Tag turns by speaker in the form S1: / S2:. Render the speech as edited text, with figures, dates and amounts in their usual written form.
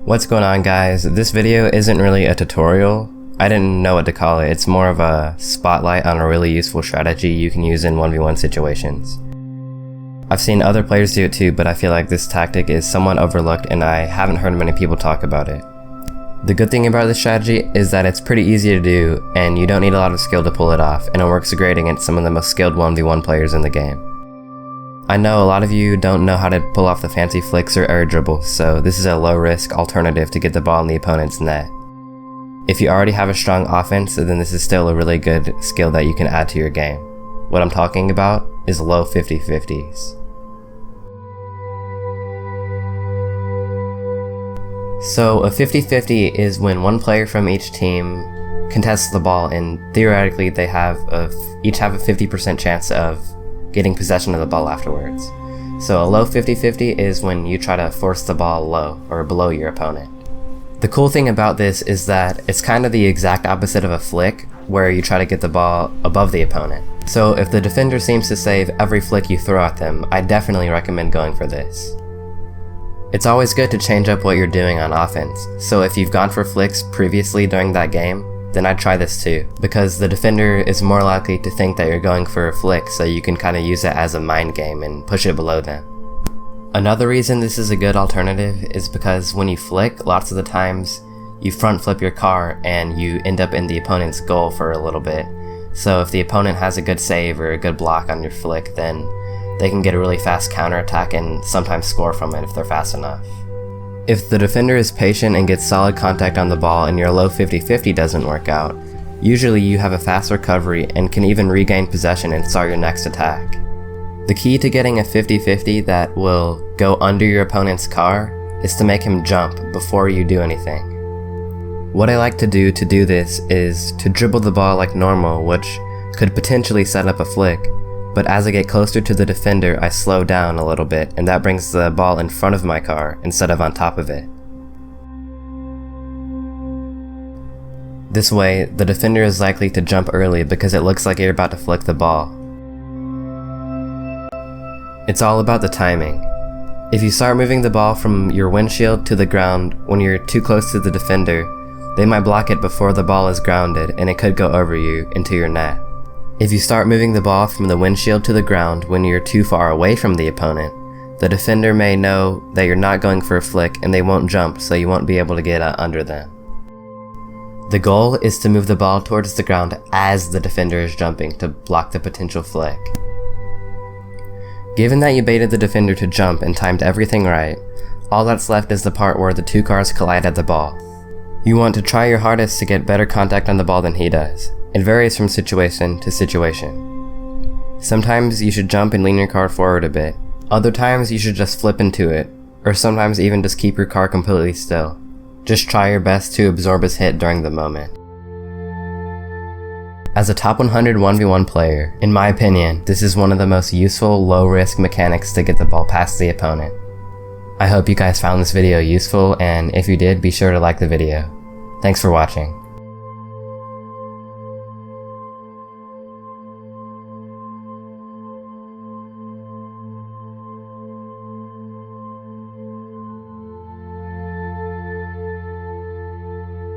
S1: What's going on, guys? This video isn't really a tutorial. I didn't know what to call it. It's more of a spotlight on a really useful strategy you can use in 1v1 situations. I've seen other players do it too, but I feel like this tactic is somewhat overlooked and I haven't heard many people talk about it. The good thing about this strategy is that it's pretty easy to do and you don't need a lot of skill to pull it off, and it works great against some of the most skilled 1v1 players in the game. I know a lot of you don't know how to pull off the fancy flicks or air dribbles, so this is a low risk alternative to get the ball in the opponent's net. If you already have a strong offense, then this is still a really good skill that you can add to your game. What I'm talking about is low 50-50s. So a 50-50 is when one player from each team contests the ball and theoretically they each have a 50% chance of getting possession of the ball afterwards. So a low 50-50 is when you try to force the ball low or below your opponent. The cool thing about this is that it's kind of the exact opposite of a flick, where you try to get the ball above the opponent. So if the defender seems to save every flick you throw at them, I definitely recommend going for this. It's always good to change up what you're doing on offense, so if you've gone for flicks previously during that game, then I'd try this too, because the defender is more likely to think that you're going for a flick, so you can kind of use it as a mind game and push it below them. Another reason this is a good alternative is because when you flick, lots of the times you front flip your car and you end up in the opponent's goal for a little bit. So if the opponent has a good save or a good block on your flick, then they can get a really fast counterattack and sometimes score from it if they're fast enough. If the defender is patient and gets solid contact on the ball and your low 50-50 doesn't work out, usually you have a fast recovery and can even regain possession and start your next attack. The key to getting a 50-50 that will go under your opponent's car is to make him jump before you do anything. What I like to do this is to dribble the ball like normal, which could potentially set up a flick, but as I get closer to the defender, I slow down a little bit, and that brings the ball in front of my car instead of on top of it. This way, the defender is likely to jump early because it looks like you're about to flick the ball. It's all about the timing. If you start moving the ball from your windshield to the ground when you're too close to the defender, they might block it before the ball is grounded and it could go over you into your net. If you start moving the ball from the windshield to the ground when you're too far away from the opponent, the defender may know that you're not going for a flick and they won't jump, so you won't be able to get under them. The goal is to move the ball towards the ground as the defender is jumping to block the potential flick. Given that you baited the defender to jump and timed everything right, all that's left is the part where the two cars collide at the ball. You want to try your hardest to get better contact on the ball than he does. It varies from situation to situation. Sometimes you should jump and lean your car forward a bit. Other times you should just flip into it, or sometimes even just keep your car completely still. Just try your best to absorb his hit during the moment. As a top 100 1v1 player, in my opinion, this is one of the most useful low-risk mechanics to get the ball past the opponent. I hope you guys found this video useful, and if you did, be sure to like the video. Thanks for watching.